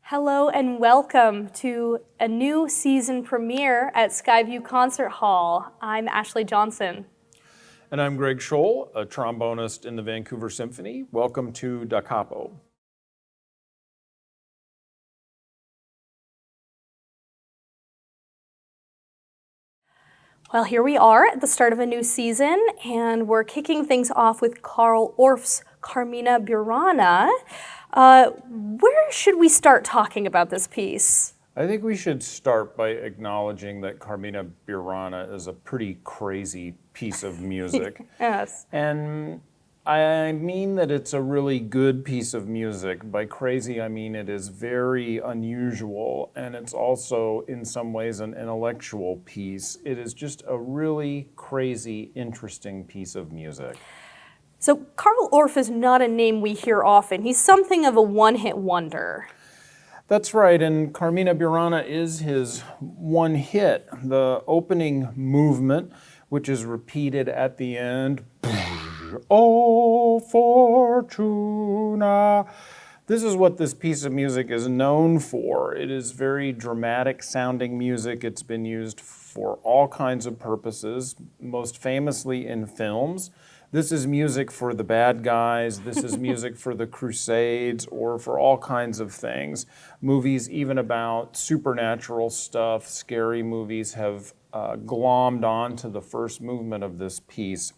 Hello and welcome to a new season premiere at Skyview Concert Hall. I'm Ashley Johnson. And I'm Greg Scholl, a trombonist in the Vancouver Symphony. Welcome to Da Capo. Well, here we are at the start of a new season, and we're kicking things off with Carl Orff's Carmina Burana. Where should we start talking about this piece? I think we should start by acknowledging that Carmina Burana is a pretty crazy piece of music. Yes. And I mean that it's a really good piece of music. By crazy, I mean it is very unusual, and it's also, in some ways, an intellectual piece. It is just a really crazy, interesting piece of music. So Carl Orff is not a name we hear often. He's something of a one-hit wonder. That's right, and Carmina Burana is his one hit. The opening movement, which is repeated at the end, O Fortuna. This is what this piece of music is known for. It is very dramatic sounding music. It's been used for all kinds of purposes, most famously in films. This is music for the bad guys. This is music for the Crusades or for all kinds of things. Movies even about supernatural stuff, scary movies have glommed onto the first movement of this piece.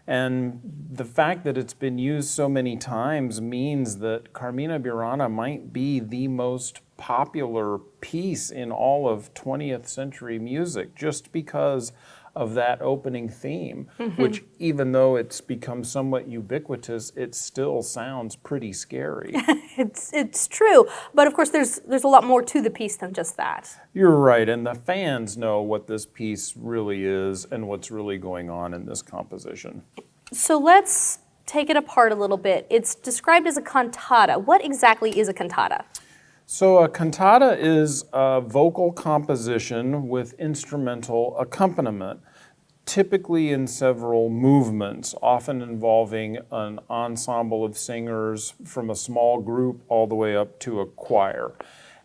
And the fact that it's been used so many times means that Carmina Burana might be the most popular piece in all of 20th century music just because of that opening theme, which even though it's become somewhat ubiquitous, it still sounds pretty scary. It's true, but of course there's a lot more to the piece than just that. You're right, and the fans know what this piece really is and what's really going on in this composition. So let's take it apart a little bit. It's described as a cantata. What exactly is a cantata? So a cantata is a vocal composition with instrumental accompaniment, typically in several movements, often involving an ensemble of singers from a small group all the way up to a choir.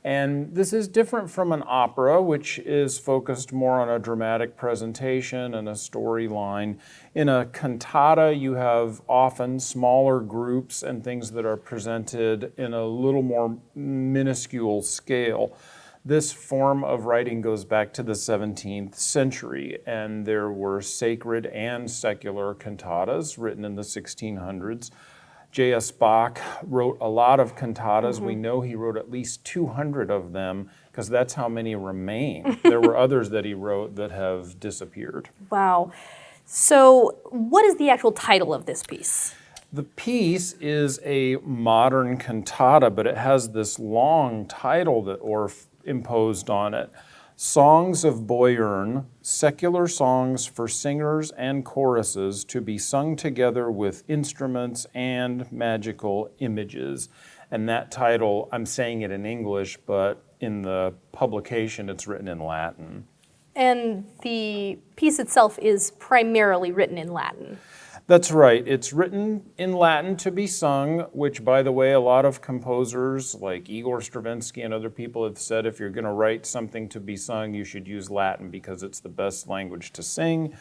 And this is different from an opera, which is focused more on a dramatic presentation and a storyline. In a cantata, you have often smaller groups and things that are presented in a little more minuscule scale. This form of writing goes back to the 17th century, and there were sacred and secular cantatas written in the 1600s. J.S. Bach wrote a lot of cantatas. We know he wrote at least 200 of them because that's how many remain. There were others that he wrote that have disappeared. Wow. So what is the actual title of this piece? The piece is a modern cantata, but it has this long title that Orff imposed on it. Songs of Boyern, secular songs for singers and choruses to be sung together with instruments and magical images. And that title, I'm saying it in English, but in the publication it's written in Latin. And the piece itself is primarily written in Latin. That's right. It's written in Latin to be sung, which, by the way, a lot of composers like Igor Stravinsky and other people have said if you're going to write something to be sung, you should use Latin because it's the best language to sing.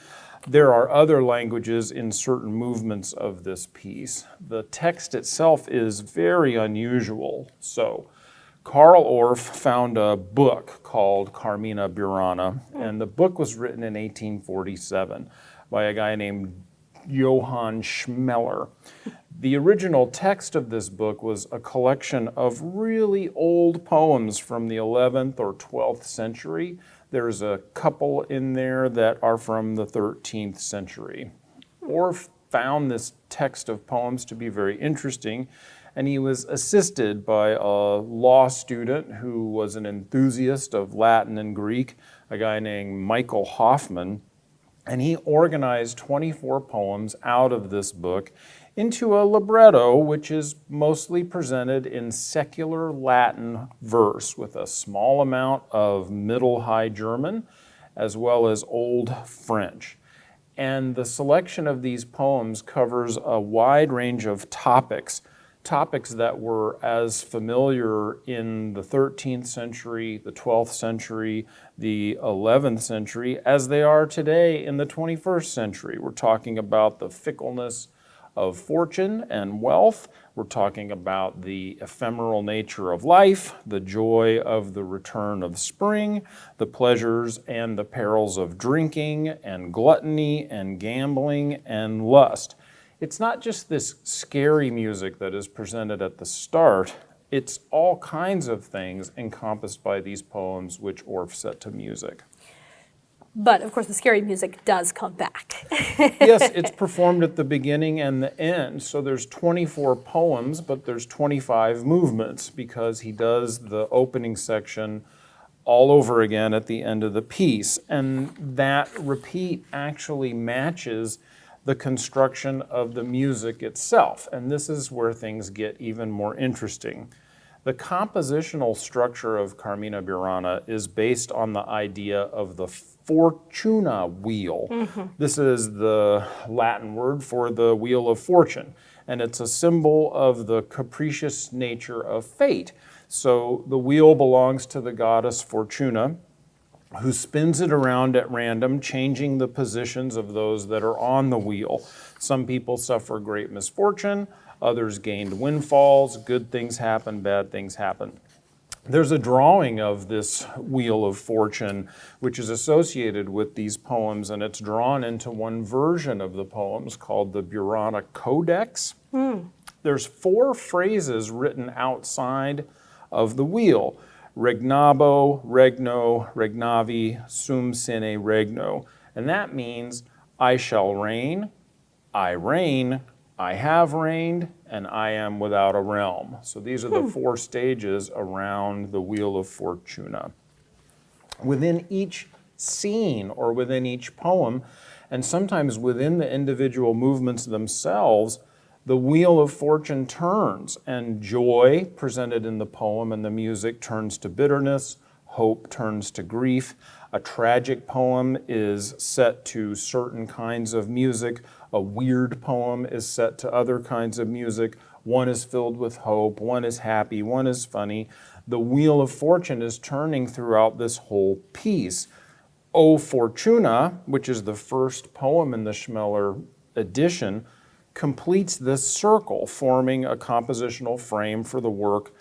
There are other languages in certain movements of this piece. The text itself is very unusual. So, Carl Orff found a book called Carmina Burana, and the book was written in 1847 by a guy named Johann Schmeller. The original text of this book was a collection of really old poems from the 11th or 12th century. There's a couple in there that are from the 13th century. Orff found this text of poems to be very interesting, and he was assisted by a law student who was an enthusiast of Latin and Greek, a guy named Michael Hoffman. And he organized 24 poems out of this book into a libretto, which is mostly presented in secular Latin verse with a small amount of Middle High German, as well as Old French. And the selection of these poems covers a wide range of topics topics that were as familiar in the 13th century, the 12th century, the 11th century as they are today in the 21st century. We're talking about the fickleness of fortune and wealth. We're talking about the ephemeral nature of life, the joy of the return of spring, the pleasures and the perils of drinking and gluttony and gambling and lust. It's not just this scary music that is presented at the start, it's all kinds of things encompassed by these poems which Orff set to music. But of course the scary music does come back. Yes, it's performed at the beginning and the end. So there's 24 poems, but there's 25 movements because he does the opening section all over again at the end of the piece. And that repeat actually matches the construction of the music itself. And this is where things get even more interesting. The compositional structure of Carmina Burana is based on the idea of the fortuna wheel. This is the Latin word for the wheel of fortune, and it's a symbol of the capricious nature of fate. So the wheel belongs to the goddess Fortuna, who spins it around at random, changing the positions of those that are on the wheel. Some people suffer great misfortune, others gained windfalls, good things happen, bad things happen. There's a drawing of this Wheel of Fortune which is associated with these poems, and it's drawn into one version of the poems called the Burana Codex. There's 4 phrases written outside of the wheel: regnabo, regno, regnavi, sum sine regno. And that means I shall reign, I reign, I have reigned, and I am without a realm. So these are the 4 stages around the Wheel of Fortuna. Within each scene or within each poem, and sometimes within the individual movements themselves, the Wheel of Fortune turns, and joy presented in the poem and the music turns to bitterness, hope turns to grief. A tragic poem is set to certain kinds of music. A weird poem is set to other kinds of music. One is filled with hope, one is happy, one is funny. The Wheel of Fortune is turning throughout this whole piece. O Fortuna, which is the first poem in the Schmeller edition, completes this circle, forming a compositional frame for the work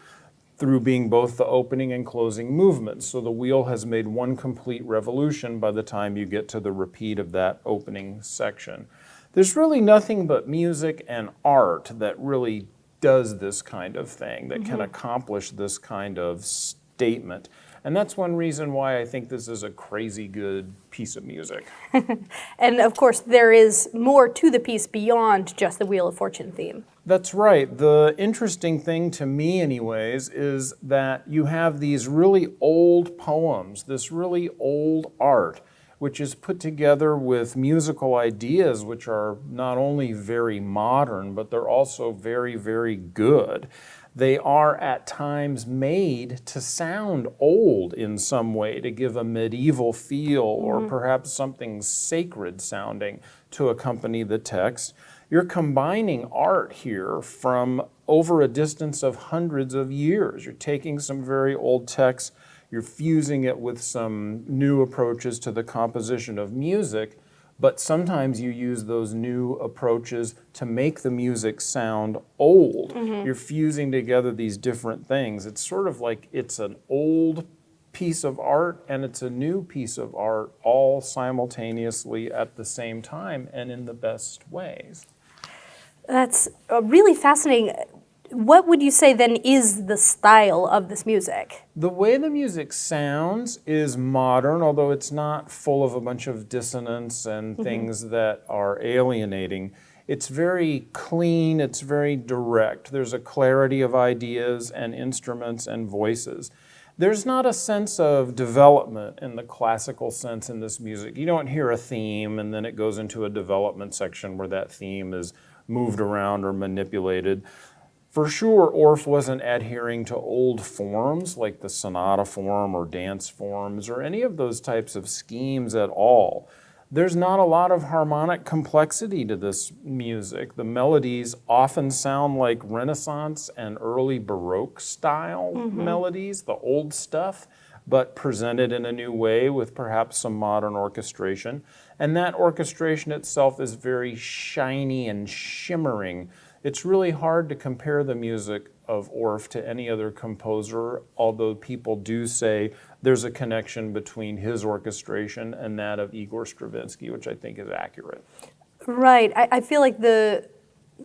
through being both the opening and closing movements. So the wheel has made one complete revolution by the time you get to the repeat of that opening section. There's really nothing but music and art that really does this kind of thing, that can accomplish this kind of statement. And that's one reason why I think this is a crazy good piece of music. And of course, there is more to the piece beyond just the Wheel of Fortune theme. That's right. The interesting thing to me anyways is that you have these really old poems, this really old art, which is put together with musical ideas which are not only very modern, but they're also very, very good. They are at times made to sound old in some way, to give a medieval feel or perhaps something sacred sounding to accompany the text. You're combining art here from over a distance of hundreds of years. You're taking some very old texts, you're fusing it with some new approaches to the composition of music, but sometimes you use those new approaches to make the music sound old. You're fusing together these different things. It's sort of like it's an old piece of art and it's a new piece of art all simultaneously at the same time and in the best ways. That's really fascinating. What would you say then is the style of this music? The way the music sounds is modern, although it's not full of a bunch of dissonance and things that are alienating. It's very clean, it's very direct. There's a clarity of ideas and instruments and voices. There's not a sense of development in the classical sense in this music. You don't hear a theme and then it goes into a development section where that theme is moved around or manipulated. For sure, Orff wasn't adhering to old forms like the sonata form or dance forms or any of those types of schemes at all. There's not a lot of harmonic complexity to this music. The melodies often sound like Renaissance and early Baroque style melodies, the old stuff, but presented in a new way with perhaps some modern orchestration. And that orchestration itself is very shiny and shimmering. It's really hard to compare the music of Orff to any other composer, although people do say there's a connection between his orchestration and that of Igor Stravinsky, which I think is accurate. Right. I feel like the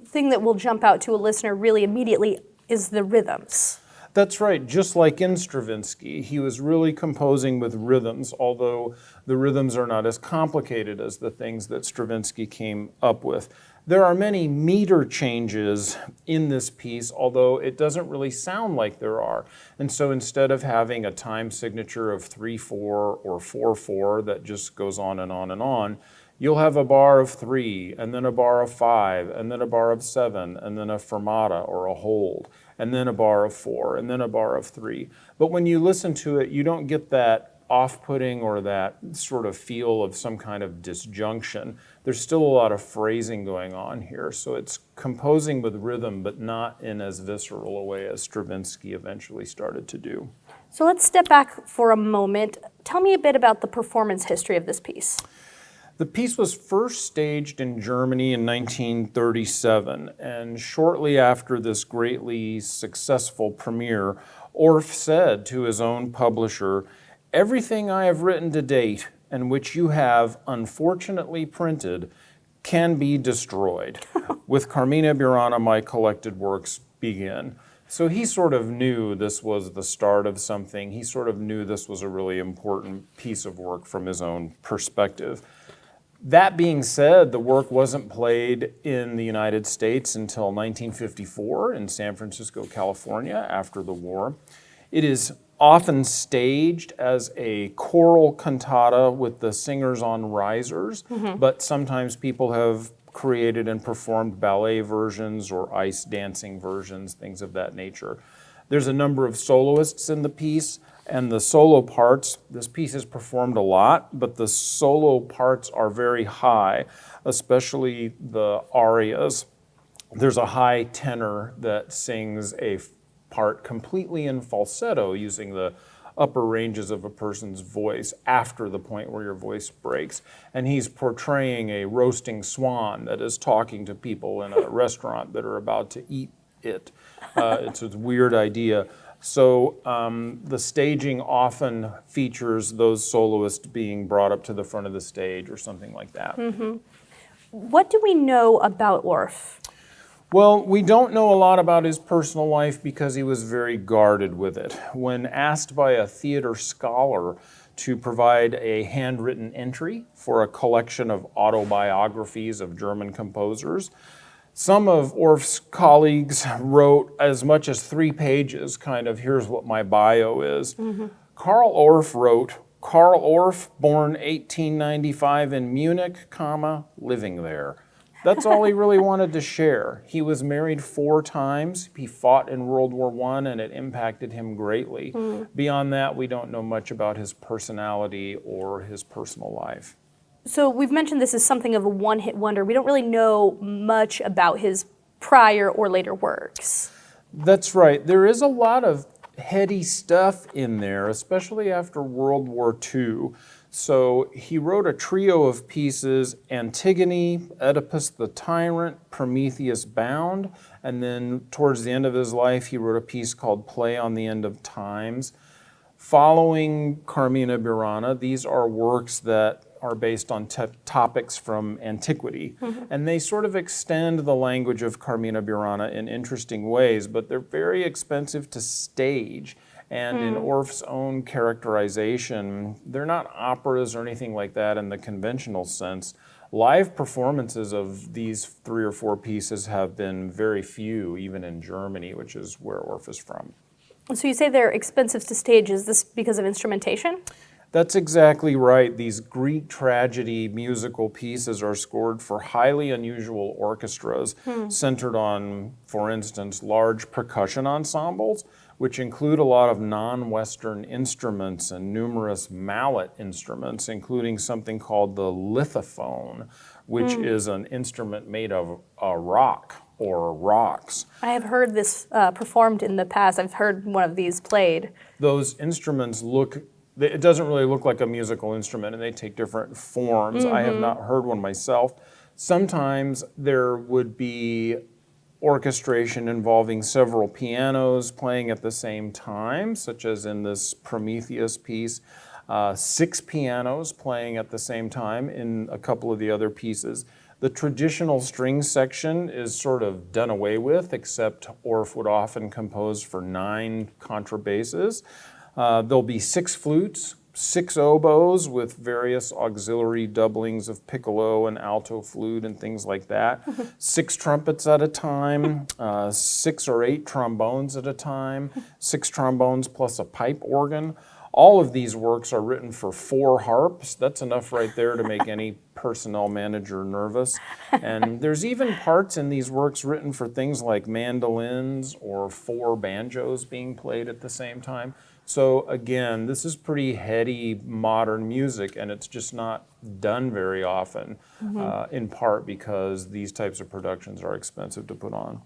thing that will jump out to a listener really immediately is the rhythms. That's right. Just like in Stravinsky, he was really composing with rhythms, although the rhythms are not as complicated as the things that Stravinsky came up with. There are many meter changes in this piece, although it doesn't really sound like there are. And so instead of having a time signature of 3/4 or 4/4 that just goes on and on and on, you'll have a bar of 3, and then a bar of 5, and then a bar of 7, and then a fermata or a hold, and then a bar of 4, and then a bar of 3. But when you listen to it, you don't get that off-putting or that sort of feel of some kind of disjunction. There's still a lot of phrasing going on here, so it's composing with rhythm, but not in as visceral a way as Stravinsky eventually started to do. So let's step back for a moment. Tell me a bit about the performance history of this piece. The piece was first staged in Germany in 1937, and shortly after this greatly successful premiere, Orff said to his own publisher, "Everything I have written to date, and which you have unfortunately printed, can be destroyed. With Carmina Burana, my collected works begin." So he sort of knew this was the start of something. He sort of knew this was a really important piece of work from his own perspective. That being said, the work wasn't played in the United States until 1954 in San Francisco, California, after the war. It is often staged as a choral cantata with the singers on risers, but sometimes people have created and performed ballet versions or ice dancing versions, things of that nature. There's a number of soloists in the piece, and the solo parts, this piece is performed a lot, but the solo parts are very high, especially the arias. There's a high tenor that sings a part completely in falsetto using the upper ranges of a person's voice after the point where your voice breaks. And he's portraying a roasting swan that is talking to people in a restaurant that are about to eat it. It's a weird idea. So the staging often features those soloists being brought up to the front of the stage or something like that. What do we know about Orff? Well, we don't know a lot about his personal life because he was very guarded with it. When asked by a theater scholar to provide a handwritten entry for a collection of autobiographies of German composers, some of Orff's colleagues wrote as much as 3 pages, kind of, here's what my bio is. Carl Orff wrote, Carl Orff, born 1895 in Munich, comma, living there. That's all he really wanted to share. He was married 4 times. He fought in World War I, and it impacted him greatly. Beyond that, we don't know much about his personality or his personal life. So we've mentioned this is something of a one-hit wonder. We don't really know much about his prior or later works. That's right. There is a lot of heady stuff in there, especially after World War II. So he wrote a trio of pieces, Antigone, Oedipus the Tyrant, Prometheus Bound, and then towards the end of his life, he wrote a piece called Play on the End of Times. Following Carmina Burana, these are works that are based on topics from antiquity. And they sort of extend the language of Carmina Burana in interesting ways, but they're very expensive to stage. And in Orff's own characterization, they're not operas or anything like that in the conventional sense. Live performances of these 3 or 4 pieces have been very few, even in Germany, which is where Orff is from. So you say they're expensive to stage. Is this because of instrumentation? That's exactly right. These Greek tragedy musical pieces are scored for highly unusual orchestras centered on, for instance, large percussion ensembles, which include a lot of non-Western instruments and numerous mallet instruments, including something called the lithophone, which is an instrument made of a rock or rocks. I have heard this performed in the past. I've heard one of these played. Those instruments it doesn't really look like a musical instrument, and they take different forms. I have not heard one myself. Sometimes there would be orchestration involving several pianos playing at the same time, such as in this Prometheus piece. 6 pianos playing at the same time in a couple of the other pieces. The traditional string section is sort of done away with, except Orff would often compose for 9 contrabasses. There'll be 6 flutes, 6 oboes with various auxiliary doublings of piccolo and alto flute and things like that, 6 trumpets at a time, 6 or 8 trombones at a time, 6 trombones plus a pipe organ. All of these works are written for 4 harps. That's enough right there to make any personnel manager nervous. And there's even parts in these works written for things like mandolins or 4 banjos being played at the same time. So again, this is pretty heady modern music, and it's just not done very often, in part because these types of productions are expensive to put on.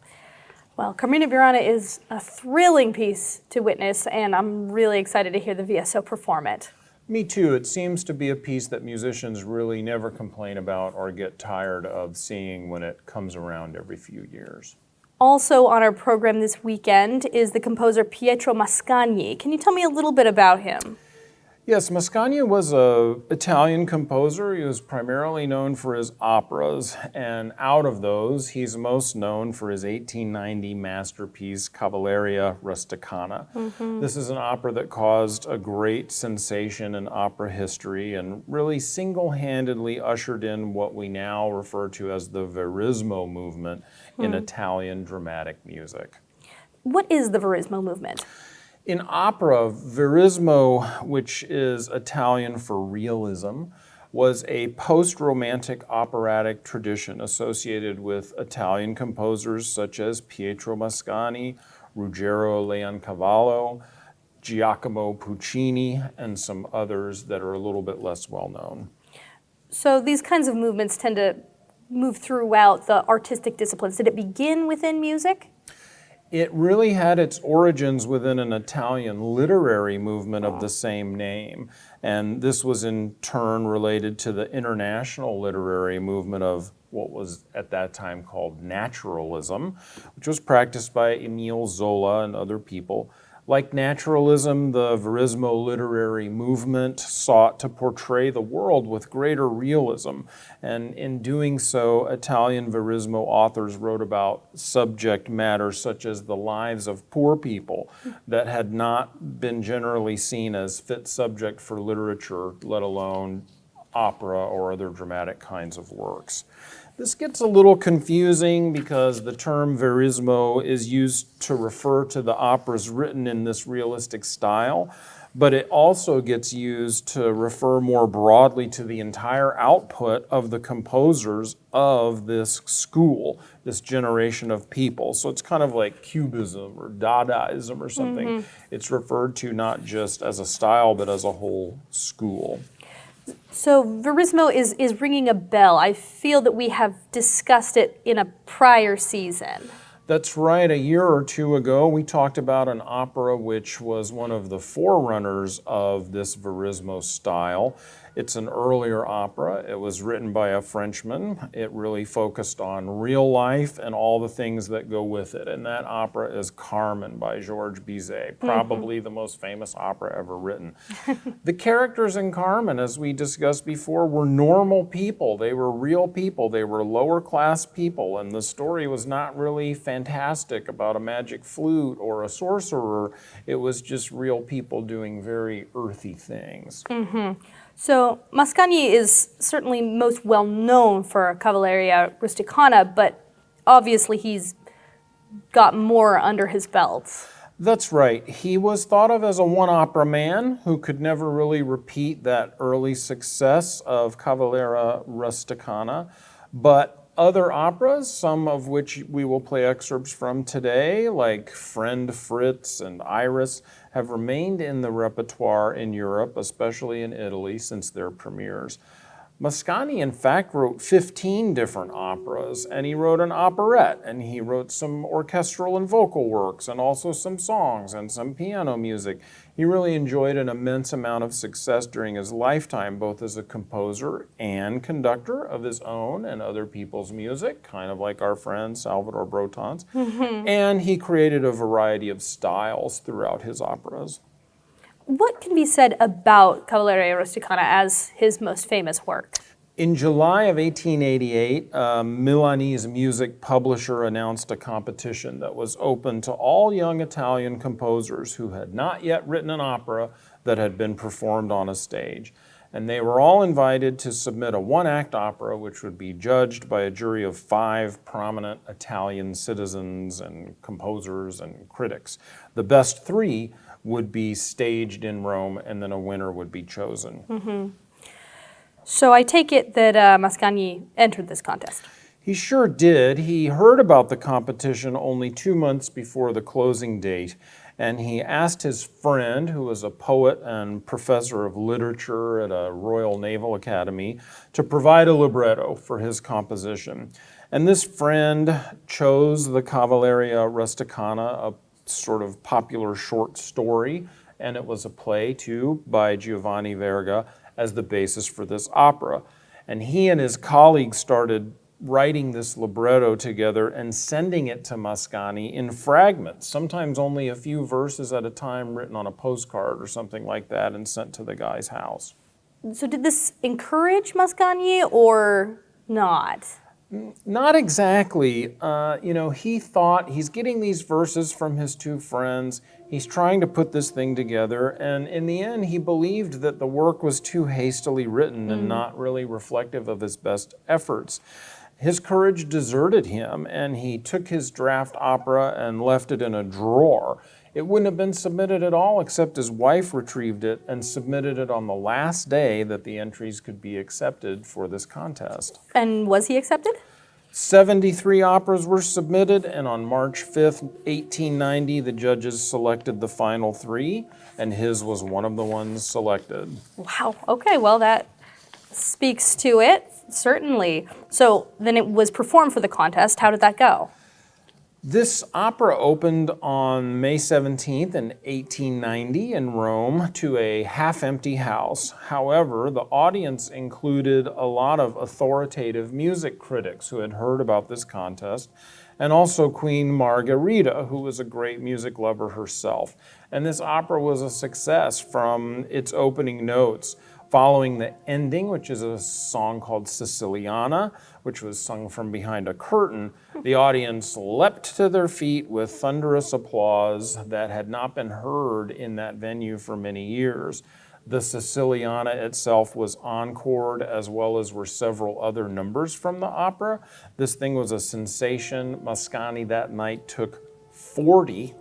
Well, Carmina Burana is a thrilling piece to witness, and I'm really excited to hear the VSO perform it. Me too. It seems to be a piece that musicians really never complain about or get tired of seeing when it comes around every few years. Also on our program this weekend is the composer Pietro Mascagni. Can you tell me a little bit about him? Yes, Mascagni was an Italian composer. He was primarily known for his operas, and out of those, he's most known for his 1890 masterpiece, Cavalleria Rusticana. This is an opera that caused a great sensation in opera history and really single-handedly ushered in what we now refer to as the Verismo movement in Italian dramatic music. What is the Verismo movement? In opera, Verismo, which is Italian for realism, was a post-romantic operatic tradition associated with Italian composers such as Pietro Mascagni, Ruggero Leoncavallo, Giacomo Puccini, and some others that are a little bit less well known. So these kinds of movements tend to move throughout the artistic disciplines. Did it begin within music? It really had its origins within an Italian literary movement of the same name, and this was in turn related to the international literary movement of what was at that time called naturalism, which was practiced by Émile Zola and other people. Like naturalism, the Verismo literary movement sought to portray the world with greater realism, and in doing so, Italian Verismo authors wrote about subject matter such as the lives of poor people that had not been generally seen as fit subject for literature, let alone opera or other dramatic kinds of works. This gets a little confusing because the term verismo is used to refer to the operas written in this realistic style, but it also gets used to refer more broadly to the entire output of the composers of this school, this generation of people. So it's kind of like Cubism or Dadaism or something. It's referred to not just as a style, but as a whole school. So Verismo is ringing a bell. I feel that we have discussed it in a prior season. That's right. A year or two ago, we talked about an opera which was one of the forerunners of this Verismo style. It's an earlier opera. It was written by a Frenchman. It really focused on real life and all the things that go with it. And that opera is Carmen by Georges Bizet, probably the most famous opera ever written. The characters in Carmen, as we discussed before, were normal people. They were real people. They were lower class people. And the story was not really fantastic about a magic flute or a sorcerer. It was just real people doing very earthy things. So Mascagni is certainly most well known for Cavalleria Rusticana, but obviously he's got more under his belt. That's right. He was thought of as a one-opera man who could never really repeat that early success of Cavalleria Rusticana, but Other operas, some of which we will play excerpts from today, like Friend Fritz and Iris, have remained in the repertoire in Europe, especially in Italy, since their premieres. Mascagni, in fact, wrote 15 different operas, and he wrote an operette, and he wrote some orchestral and vocal works, and also some songs and some piano music. He really enjoyed an immense amount of success during his lifetime, both as a composer and conductor of his own and other people's music, kind of like our friend Salvador Broton's. And he created a variety of styles throughout his operas. What can be said about Cavalleria Rusticana as his most famous work? In July of 1888, a Milanese music publisher announced a competition that was open to all young Italian composers who had not yet written an opera that had been performed on a stage. And they were all invited to submit a one-act opera which would be judged by a jury of 5 prominent Italian citizens and composers and critics. The best 3 would be staged in Rome, and then a winner would be chosen. So I take it that Mascagni entered this contest. He sure did. He heard about the competition only 2 months before the closing date, and he asked his friend, who was a poet and professor of literature at a Royal Naval Academy, to provide a libretto for his composition. And this friend chose the Cavalleria Rusticana, a sort of popular short story, and it was a play too by Giovanni Verga, as the basis for this opera. And he and his colleagues started writing this libretto together and sending it to Mascagni in fragments, sometimes only a few verses at a time, written on a postcard or something like that, and sent to the guy's house. So did this encourage Mascagni or not? Not exactly. He thought he's getting these verses from his 2 friends. He's trying to put this thing together. And in the end, he believed that the work was too hastily written and not really reflective of his best efforts. His courage deserted him, and he took his draft opera and left it in a drawer. It wouldn't have been submitted at all, except his wife retrieved it and submitted it on the last day that the entries could be accepted for this contest. And was he accepted? 73 operas were submitted, and on March 5th, 1890, the judges selected the final 3, and his was one of the ones selected. Wow. Okay, well, that speaks to it, certainly. So then it was performed for the contest. How did that go? This opera opened on May 17th in 1890 in Rome to a half-empty house. However, the audience included a lot of authoritative music critics who had heard about this contest, and also Queen Margherita, who was a great music lover herself. And this opera was a success from its opening notes. Following the ending, which is a song called Siciliana, which was sung from behind a curtain, the audience leapt to their feet with thunderous applause that had not been heard in that venue for many years. The Siciliana itself was encored, as well as were several other numbers from the opera. This thing was a sensation. Mascagni that night took 40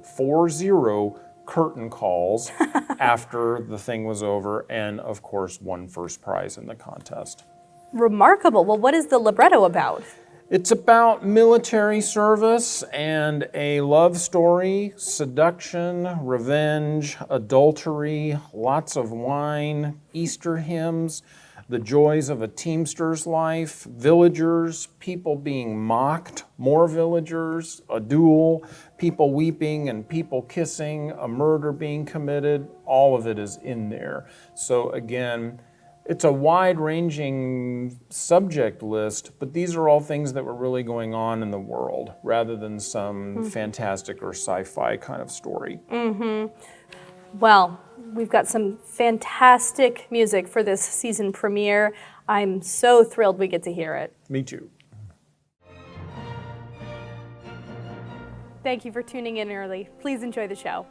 curtain calls after the thing was over, and of course won first prize in the contest. Remarkable. Well, what is the libretto about? It's about military service and a love story, seduction, revenge, adultery, lots of wine, Easter hymns, the joys of a teamster's life, villagers, people being mocked, more villagers, a duel, people weeping and people kissing, a murder being committed. All of it is in there. So again, it's a wide-ranging subject list, but these are all things that were really going on in the world, rather than some fantastic or sci-fi kind of story. Well, we've got some fantastic music for this season premiere. I'm so thrilled we get to hear it. Me too. Thank you for tuning in early. Please enjoy the show.